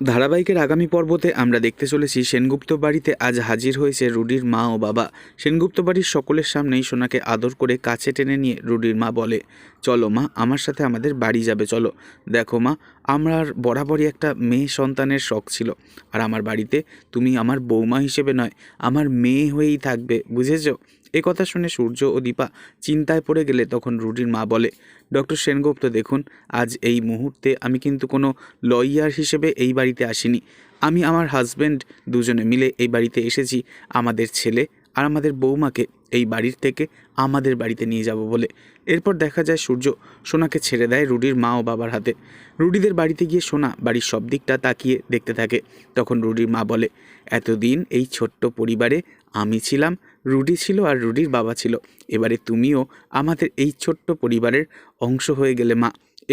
ধারাবাহিকের আগামী পর্বতে আমরা দেখতে চলেছি সেনগুপ্ত বাড়িতে আজ হাজির হয়েছে রুডির মা ও বাবা। সেনগুপ্ত বাড়ির সকলের সামনেই সোনাকে আদর করে কাছে টেনে নিয়ে রুডির মা বলে, চলো মা, আমার সাথে আমাদের বাড়ি যাবে, চলো। দেখো মা, আমার বরাবরই একটা মেয়ে সন্তানের শখ ছিল, আর আমার বাড়িতে তুমি আমার বৌমা হিসেবে নয়, আমার মেয়ে হয়েই থাকবে, বুঝেছো? এ কথা শুনে সূর্য ও দীপা চিন্তায় পড়ে গেলে তখন রুডির মা বলে, ডক্টর সেনগুপ্ত দেখুন, আজ এই মুহূর্তে আমি কিন্তু কোনো লয়ার হিসেবে এই বাড়িতে আসিনি। আমি আমার হাজব্যান্ড দুজনে মিলে এই বাড়িতে এসেছি আমাদের ছেলে আর আমাদের বৌমাকে এই বাড়ির থেকে আমাদের বাড়িতে নিয়ে যাব বলে। এরপর দেখা যায় সূর্য সোনাকে ছেড়ে দেয় রুডির মা ও বাবার হাতে। রুডিদের বাড়িতে গিয়ে সোনা বাড়ির সব দিকটা তাকিয়ে দেখতে থাকে। তখন রুডির মা বলে, এতদিন এই ছোট্ট পরিবারে আমি ছিলাম, রুডি ছিল আর রুডির বাবা ছিল, এবারে তুমিও আমাদের এই ছোট্ট পরিবারের অংশ হয়ে গেলে মা।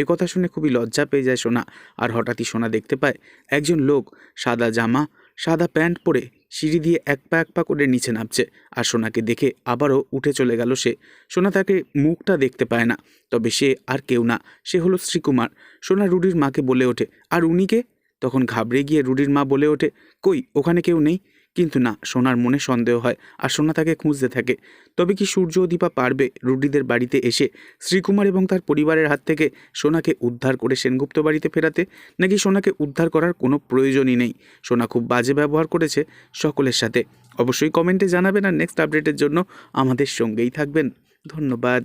কথা শুনে খুবই লজ্জা পেয়ে যায় সোনা। আর হঠাৎই সোনা দেখতে পায় একজন লোক সাদা জামা সাদা প্যান্ট পরে সিঁড়ি দিয়ে এক পা করে নিচে নামছে। আর সোনাকে দেখে আবারও উঠে চলে গেল সে। সোনা তাকে মুখটা দেখতে পায় না, তবে সে আর কেউ না, সে হলো শ্রীকুমার। সোনা রুডির মাকে বলে ওঠে, আর উনিকে? তখন ঘাবড়ে গিয়ে রুডির মা বলে ওঠে, কই, ওখানে কেউ নেই। কিন্তু না, সোনার মনে সন্দেহ হয় আর সোনা তাকে খুঁজতে থাকে। তবে কি সূর্য ও দীপা পারবে রুডিদের বাড়িতে এসে শ্রীকুমার এবং তার পরিবারের হাত থেকে সোনাকে উদ্ধার করে সেনগুপ্ত বাড়িতে ফেরাতে? নাকি সোনাকে উদ্ধার করার কোনো প্রয়োজনই নেই? সোনা খুব বাজে ব্যবহার করেছে সকলের সাথে। অবশ্যই কমেন্টে জানাবেন, আর নেক্সট আপডেটের জন্য আমাদের সঙ্গেই থাকবেন। ধন্যবাদ।